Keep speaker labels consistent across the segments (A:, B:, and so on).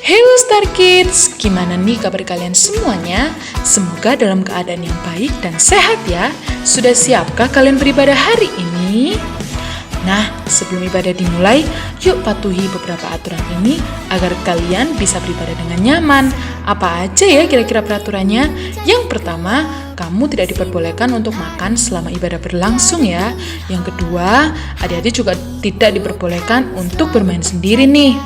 A: Hello Star Kids, gimana nih kabar kalian semuanya? Semoga dalam keadaan yang baik dan sehat ya. Sudah siapkah kalian beribadah hari ini? Nah, sebelum ibadah dimulai, yuk patuhi beberapa aturan ini agar kalian bisa beribadah dengan nyaman. Apa aja ya kira-kira peraturannya? Yang pertama, kamu tidak diperbolehkan untuk makan selama ibadah berlangsung ya. Yang kedua, adik-adik juga tidak diperbolehkan untuk bermain sendiri nih.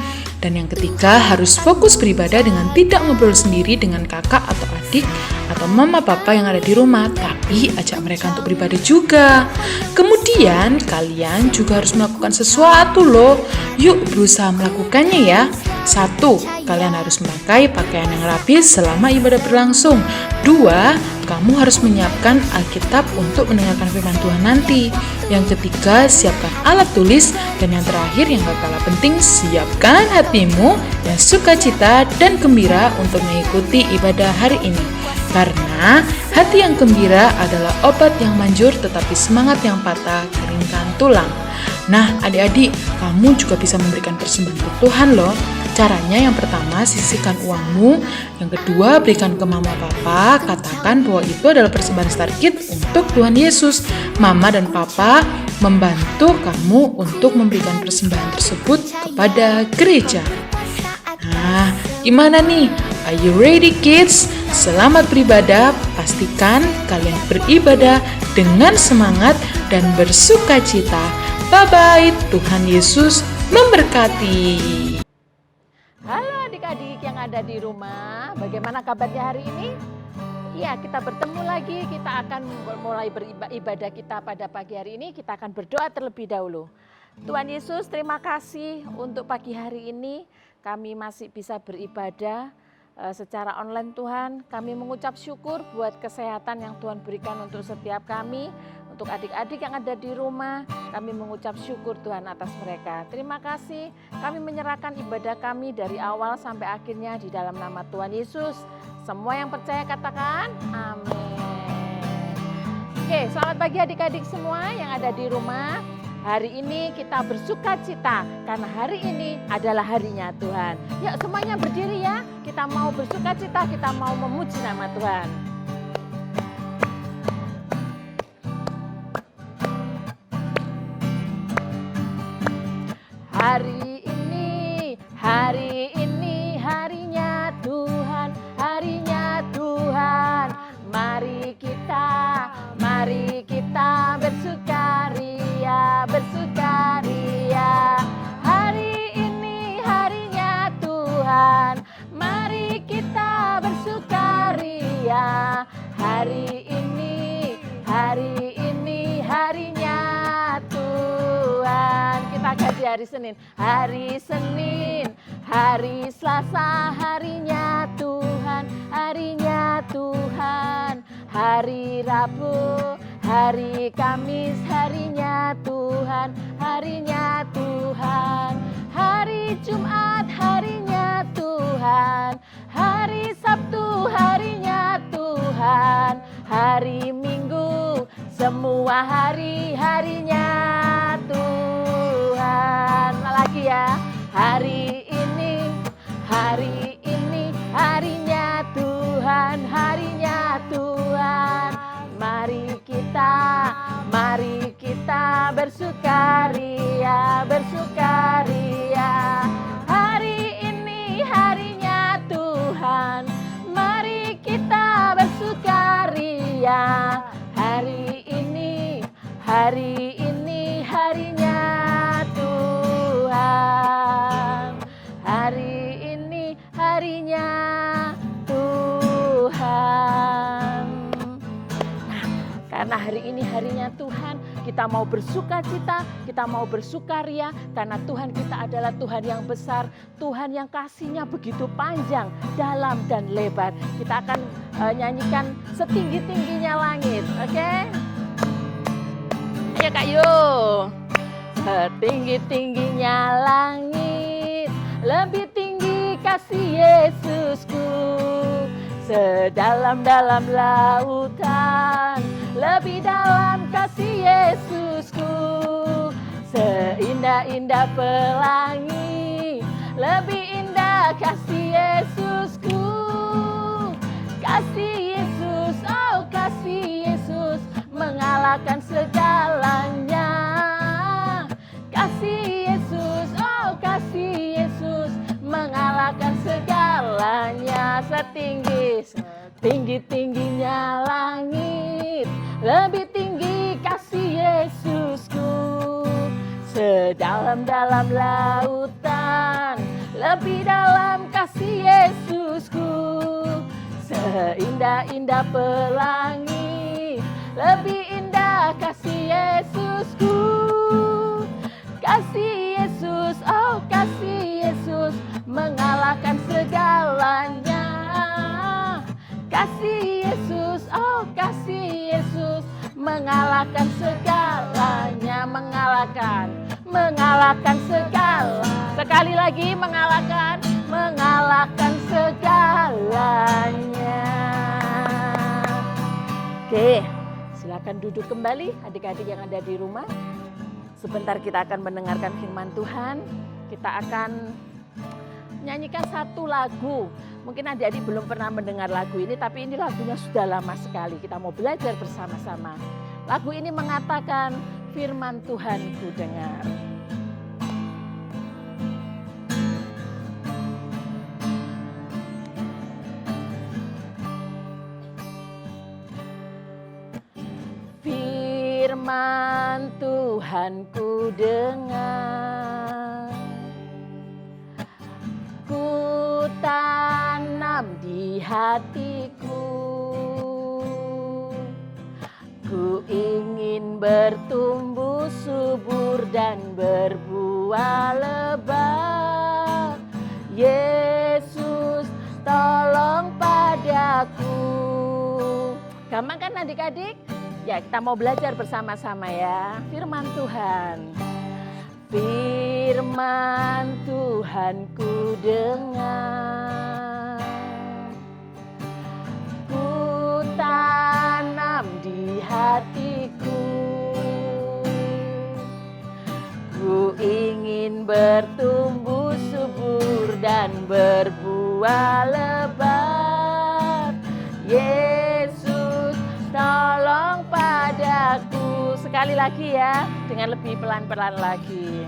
A: Dan yang ketiga, harus fokus beribadah dengan tidak ngobrol sendiri dengan kakak atau adik atau mama papa yang ada di rumah, tapi ajak mereka untuk beribadah juga. Kemudian, kalian juga harus melakukan sesuatu loh. Yuk berusaha melakukannya ya. 1. Kalian harus memakai pakaian yang rapi selama ibadah berlangsung. 2. Kamu harus menyiapkan Alkitab untuk mendengarkan firman Tuhan nanti. Yang ketiga, siapkan alat tulis. Dan yang terakhir yang gak kalah penting, siapkan hatimu yang sukacita dan gembira untuk mengikuti ibadah hari ini. Karena hati yang gembira adalah obat yang manjur, tetapi semangat yang patah keringkan tulang. Nah, adik-adik, kamu juga bisa memberikan persembahan untuk Tuhan loh. Caranya yang pertama, sisihkan uangmu. Yang kedua, berikan ke mama papa. Katakan bahwa itu adalah persembahan Star Kids untuk Tuhan Yesus. Mama dan papa membantu kamu untuk memberikan persembahan tersebut kepada gereja. Nah, gimana nih? Are you ready kids? Selamat beribadah. Pastikan kalian beribadah dengan semangat dan bersuka cita. Bye-bye. Tuhan Yesus memberkati.
B: Halo adik-adik yang ada di rumah, bagaimana kabarnya hari ini? Ya, kita bertemu lagi, kita akan mulai beribadah kita pada pagi hari ini. Kita akan berdoa terlebih dahulu. Tuhan Yesus, terima kasih untuk pagi hari ini. Kami masih bisa beribadah secara online Tuhan. Kami mengucap syukur buat kesehatan yang Tuhan berikan untuk setiap kami. Untuk adik-adik yang ada di rumah, kami mengucap syukur Tuhan atas mereka. Terima kasih, kami menyerahkan ibadah kami dari awal sampai akhirnya di dalam nama Tuhan Yesus. Semua yang percaya katakan amin. Oke, selamat pagi adik-adik semua yang ada di rumah. Hari ini kita bersuka cita karena hari ini adalah harinya Tuhan. Yuk semuanya berdiri ya, kita mau bersuka cita, kita mau memuji nama Tuhan. Hari ini harinya Tuhan, harinya Tuhan. Mari kita bersukaria, bersukaria. Hari ini harinya Tuhan, mari kita bersukaria. Hari ini harinya Tuhan. Kita ganti hari Senin, hari Selasa, harinya Tuhan, harinya Tuhan. Hari Rabu, hari Kamis, harinya Tuhan, harinya Tuhan. Hari Jumat, harinya Tuhan, hari Sabtu, harinya Tuhan. Hari Minggu, semua hari-harinya Tuhan. Lagi ya, hari ini harinya Tuhan, harinya Tuhan. Mari kita bersukaria, bersukaria. Hari ini harinya Tuhan, mari kita bersukaria. Hari ini harinya Tuhan. Hari ini harinya Tuhan. Nah, karena hari ini harinya Tuhan, kita mau bersuka cita, kita mau bersukaria, karena Tuhan kita adalah Tuhan yang besar, Tuhan yang kasih-Nya begitu panjang, dalam dan lebar. Kita akan nyanyikan setinggi-tingginya langit, oke? Ayo Kak Yu. Setinggi-tingginya langit, lebih tinggi kasih Yesusku. Sedalam-dalam lautan, lebih dalam kasih Yesusku. Seindah-indah pelangi, lebih indah kasih mengalahkan segalanya. Kasih Yesus, oh kasih Yesus, mengalahkan segalanya. Setinggi-tingginya langit, lebih tinggi kasih Yesusku. Sedalam-dalam lautan, lebih dalam kasih Yesusku. Seindah-indah pelangi, lebih indah kasih Yesusku. Kasih Yesus, oh kasih Yesus, mengalahkan segalanya. Kasih Yesus, oh kasih Yesus, mengalahkan segalanya. Mengalahkan segala. Sekali lagi mengalahkan segalanya. Oke, silakan duduk kembali adik-adik yang ada di rumah. Sebentar kita akan mendengarkan firman Tuhan. Kita akan nyanyikan satu lagu. Mungkin adik-adik belum pernah mendengar lagu ini, tapi ini lagunya sudah lama sekali. Kita mau belajar bersama-sama. Lagu ini mengatakan, firman Tuhan ku dengar. Firman Tuhan ku dengar, ku tanam di hatiku, ku ingin bertumbuh subur dan berbuah lebat. Yesus tolong padaku. Gampang kan adik-adik? Ya, kita mau belajar bersama-sama ya. Firman Tuhan. Firman Tuhan ku dengar, ku tanam di hatiku, ku ingin bertumbuh subur dan berbuah lebat. Yesus tolong padaku. Sekali lagi ya, dengan lebih pelan-pelan lagi.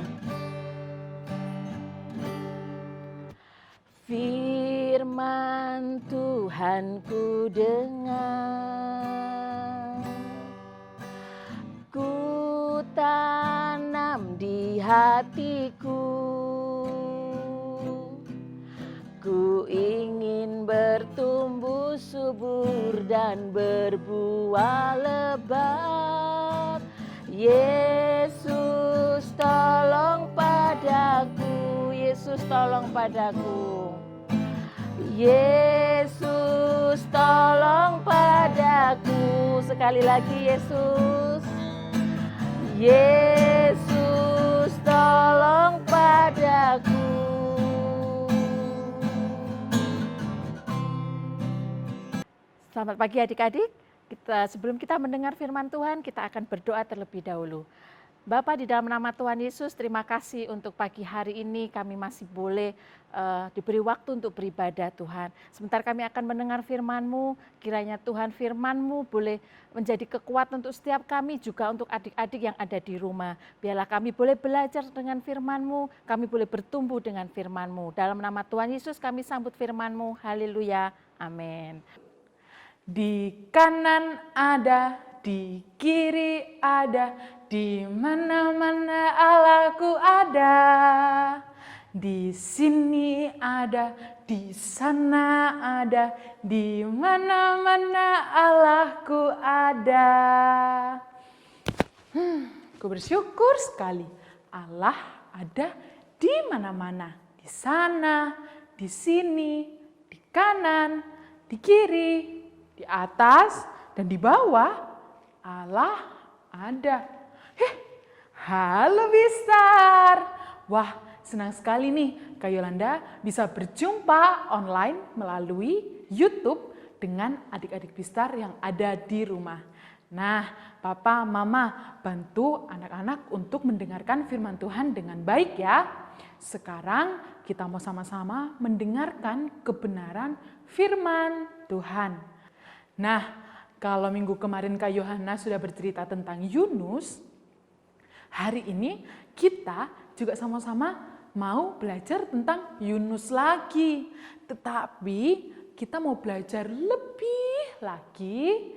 B: Firman Tuhan ku dengar, ku tanam di hatiku, ku ingin bertumbuh subur dan berbuah lebat. Yesus tolong padaku, Yesus tolong padaku. Yesus tolong padaku. Sekali lagi Yesus. Yesus tolong padaku. Selamat pagi adik-adik. Sebelum kita mendengar firman Tuhan, kita akan berdoa terlebih dahulu. Bapa, di dalam nama Tuhan Yesus, terima kasih untuk pagi hari ini kami masih boleh diberi waktu untuk beribadah Tuhan. Sebentar kami akan mendengar firman-Mu, kiranya Tuhan firman-Mu boleh menjadi kekuatan untuk setiap kami, juga untuk adik-adik yang ada di rumah. Biarlah kami boleh belajar dengan firman-Mu, kami boleh bertumbuh dengan firman-Mu. Dalam nama Tuhan Yesus kami sambut firman-Mu, haleluya, amin. Di kanan ada, di kiri ada, di mana-mana Allahku ada. Di sini ada, di sana ada, di mana-mana Allahku ada. Aku bersyukur sekali Allah ada di mana-mana, di sana, di sini, di kanan, di kiri, di atas dan di bawah. Allah ada. Halo Bistar. Wah, senang sekali nih Kak Yolanda bisa berjumpa online melalui YouTube dengan adik-adik Bistar yang ada di rumah. Nah, Papa, Mama, bantu anak-anak untuk mendengarkan firman Tuhan dengan baik ya. Sekarang kita mau sama-sama mendengarkan kebenaran firman Tuhan. Nah,
A: kalau minggu kemarin Kak Yohana sudah bercerita tentang Yunus, hari ini kita juga sama-sama mau belajar tentang Yunus lagi. Tetapi kita mau belajar lebih lagi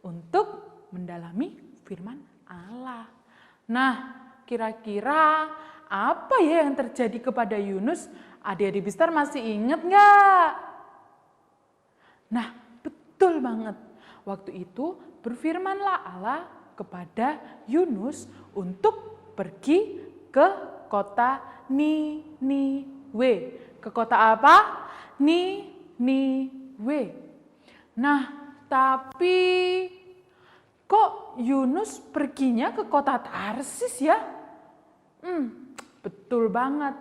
A: untuk mendalami firman Allah. Nah, kira-kira apa ya yang terjadi kepada Yunus? Adik-adik Bistar masih ingat nggak? Nah, betul banget. Waktu itu berfirmanlah Allah kepada Yunus untuk pergi ke kota Niniwe. Ke kota apa? Niniwe. Nah, tapi kok Yunus perginya ke kota Tarsis ya? Betul banget.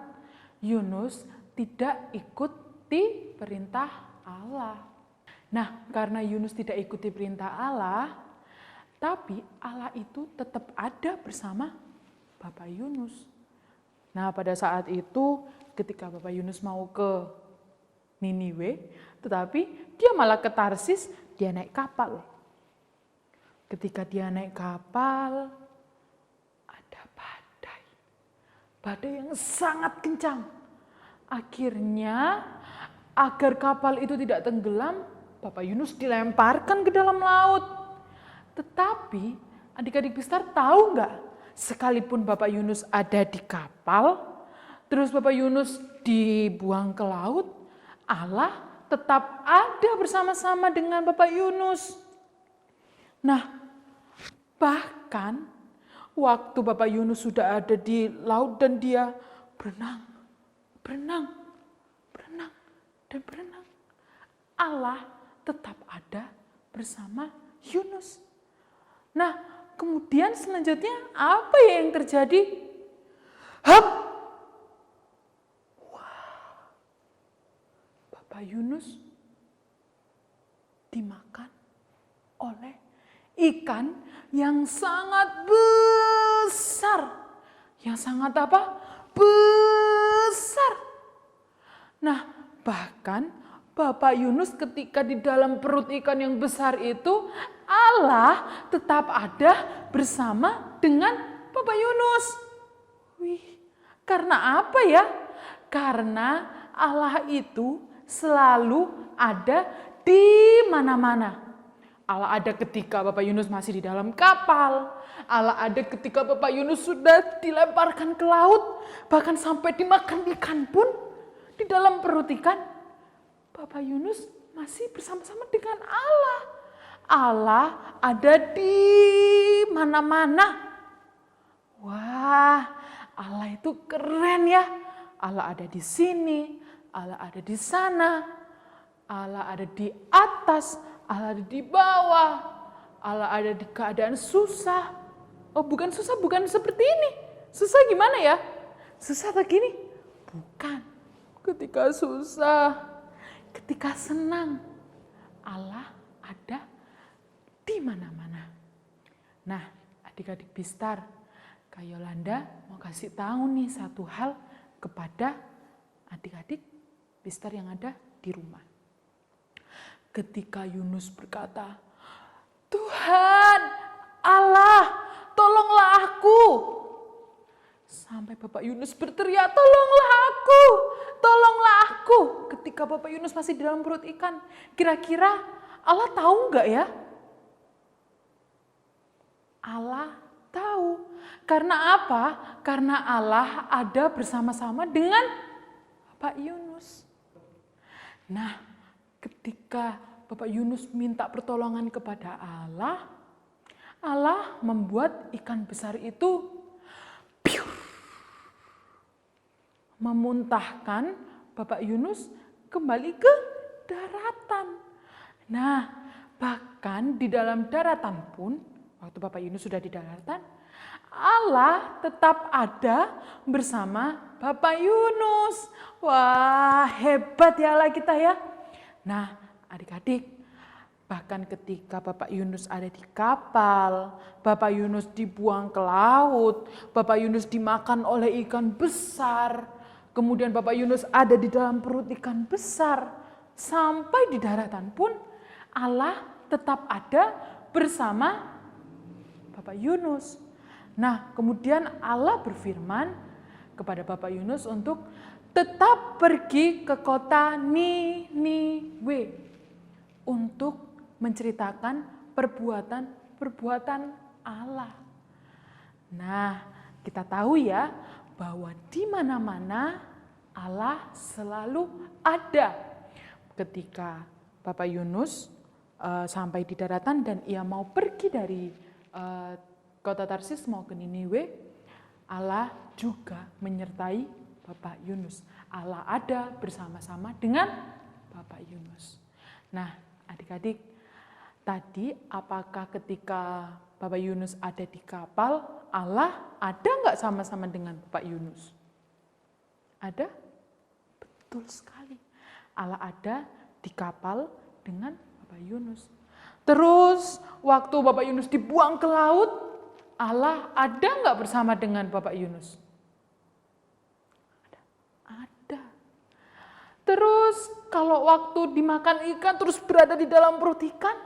A: Yunus tidak ikuti perintah Allah. Nah, karena Yunus tidak ikuti perintah Allah, tapi Allah itu tetap ada bersama Bapak Yunus. Nah, pada saat itu ketika Bapak Yunus mau ke Niniwe, tetapi dia malah ke Tarsis, dia naik kapal. Ketika dia naik kapal, ada badai. Badai yang sangat kencang. Akhirnya, agar kapal itu tidak tenggelam, Bapak Yunus dilemparkan ke dalam laut. Tetapi, adik-adik Bistar tahu nggak? Sekalipun Bapak Yunus ada di kapal, terus Bapak Yunus dibuang ke laut, Allah tetap ada bersama-sama dengan Bapak Yunus. Nah, bahkan waktu Bapak Yunus sudah ada di laut dan dia berenang, dan berenang, Allah tetap ada bersama Yunus. Nah, kemudian selanjutnya apa yang terjadi? Bapak Yunus dimakan oleh ikan yang sangat besar. Yang sangat apa? Besar. Nah, bahkan Bapak Yunus ketika di dalam perut ikan yang besar itu, Allah tetap ada bersama dengan Bapak Yunus. Wih, karena apa ya? Karena Allah itu selalu ada di mana-mana. Allah ada ketika Bapak Yunus masih di dalam kapal. Allah ada ketika Bapak Yunus sudah dilemparkan ke laut. Bahkan sampai dimakan ikan pun di dalam perut ikan. Bapak Yunus masih bersama-sama dengan Allah. Allah ada di mana-mana. Wah, Allah itu keren ya. Allah ada di sini, Allah ada di sana, Allah ada di atas, Allah ada di bawah, Allah ada di keadaan susah. Oh, bukan susah, bukan seperti ini. Susah gimana ya? Susah begini? Bukan. Ketika susah, ketika senang, Allah ada di mana-mana. Nah, adik-adik Bistar, Kak Yolanda mau kasih tahu nih satu hal kepada adik-adik Bistar yang ada di rumah. Ketika Yunus berkata, Tuhan, Allah, tolonglah aku. Sampai Bapak Yunus berteriak, tolonglah aku, tolonglah aku. Ketika Bapak Yunus masih di dalam perut ikan, kira-kira Allah tahu nggak ya? Allah tahu. Karena apa? Karena Allah ada bersama-sama dengan Bapak Yunus. Nah, ketika Bapak Yunus minta pertolongan kepada Allah, Allah membuat ikan besar itu memuntahkan Bapak Yunus kembali ke daratan. Nah, bahkan di dalam daratan pun, waktu Bapak Yunus sudah di daratan, Allah tetap ada bersama Bapak Yunus. Wah, hebat ya Allah kita ya. Nah, adik-adik, bahkan ketika Bapak Yunus ada di kapal, Bapak Yunus dibuang ke laut, Bapak Yunus dimakan oleh ikan besar, kemudian Bapak Yunus ada di dalam perut ikan besar, sampai di daratan pun Allah tetap ada bersama Bapak Yunus. Nah, kemudian Allah berfirman kepada Bapak Yunus untuk tetap pergi ke kota Niniwe untuk menceritakan perbuatan Allah. Nah, kita tahu ya bahwa di mana-mana Allah selalu ada. Ketika Bapak Yunus sampai di daratan dan ia mau pergi dari kota Tarsis mau ke Niniwe, Allah juga menyertai Bapak Yunus. Allah ada bersama-sama dengan Bapak Yunus. Nah, adik-adik, tadi apakah ketika Bapak Yunus ada di kapal, Allah ada nggak sama-sama dengan Bapak Yunus? Ada? Betul sekali. Allah ada di kapal dengan Bapak Yunus. Terus waktu Bapak Yunus dibuang ke laut, Allah ada nggak bersama dengan Bapak Yunus? Ada. Terus kalau waktu dimakan ikan terus berada di dalam perut ikan,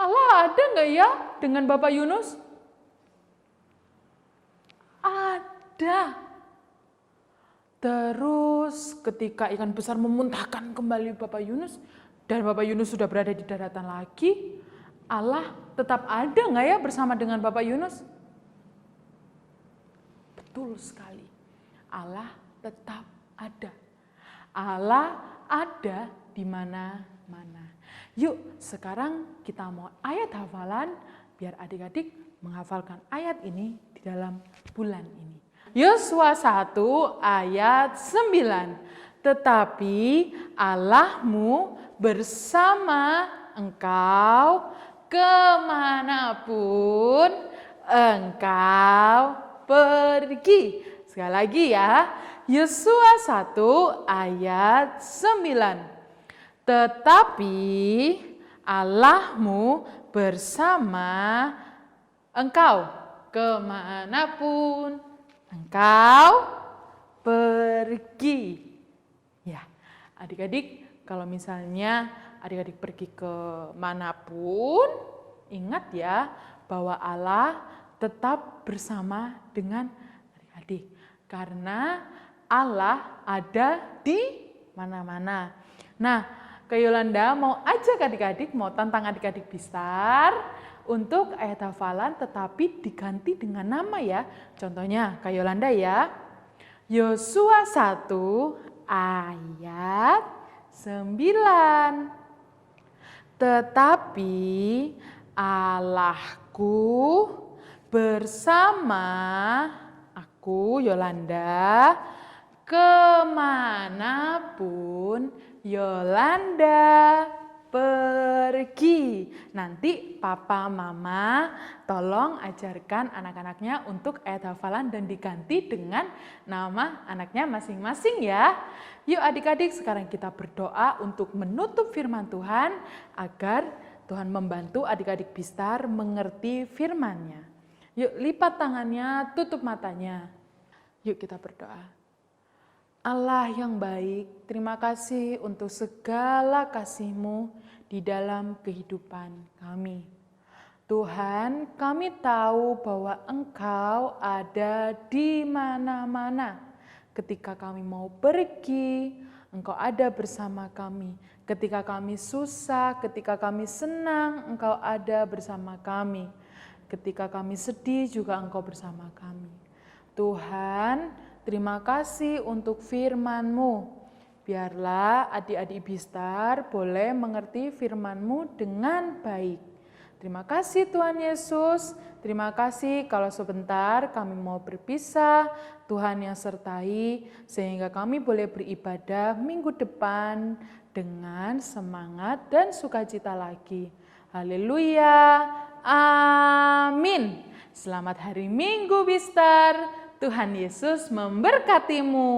A: Allah ada nggak ya dengan Bapak Yunus? Ada. Terus ketika ikan besar memuntahkan kembali Bapak Yunus dan Bapak Yunus sudah berada di daratan lagi, Allah tetap ada nggak ya bersama dengan Bapak Yunus? Betul sekali. Allah tetap ada. Allah ada di mana-mana. Yuk sekarang kita mau ayat hafalan biar adik-adik menghafalkan ayat ini di dalam bulan ini. Yosua 1 ayat 9. Tetapi Allahmu bersama engkau kemanapun engkau pergi. Sekali lagi ya, Yosua 1 ayat 9. Tetapi Allahmu bersama engkau kemanapun engkau pergi. Ya, adik-adik, kalau misalnya adik-adik pergi ke manapun, ingat ya bahwa Allah tetap bersama dengan adik-adik. Karena Allah ada di mana-mana. Nah, Kak Yolanda mau ajak adik-adik, mau tantang adik-adik Bistar untuk ayat hafalan tetapi diganti dengan nama ya. Contohnya Kak Yolanda ya. Yosua 1 ayat 9. Tetapi Allahku bersama aku Yolanda kemanapun Yolanda pergi. Nanti papa mama tolong ajarkan anak-anaknya untuk ayat hafalan dan diganti dengan nama anaknya masing-masing ya. Yuk adik-adik sekarang kita berdoa untuk menutup firman Tuhan agar Tuhan membantu adik-adik Bistar mengerti firman-Nya. Yuk lipat tangannya, tutup matanya. Yuk kita berdoa. Allah yang baik, terima kasih untuk segala kasih-Mu di dalam kehidupan kami. Tuhan, kami tahu bahwa Engkau ada di mana-mana. Ketika kami mau pergi, Engkau ada bersama kami. Ketika kami susah, ketika kami senang, Engkau ada bersama kami. Ketika kami sedih juga Engkau bersama kami. Tuhan, terima kasih untuk firman-Mu. Biarlah adik-adik Bistar boleh mengerti firman-Mu dengan baik. Terima kasih Tuhan Yesus. Terima kasih kalau sebentar kami mau berpisah. Tuhan yang sertai sehingga kami boleh beribadah minggu depan dengan semangat dan sukacita lagi. Haleluya. Amin. Selamat hari Minggu Bistar. Tuhan Yesus memberkatimu.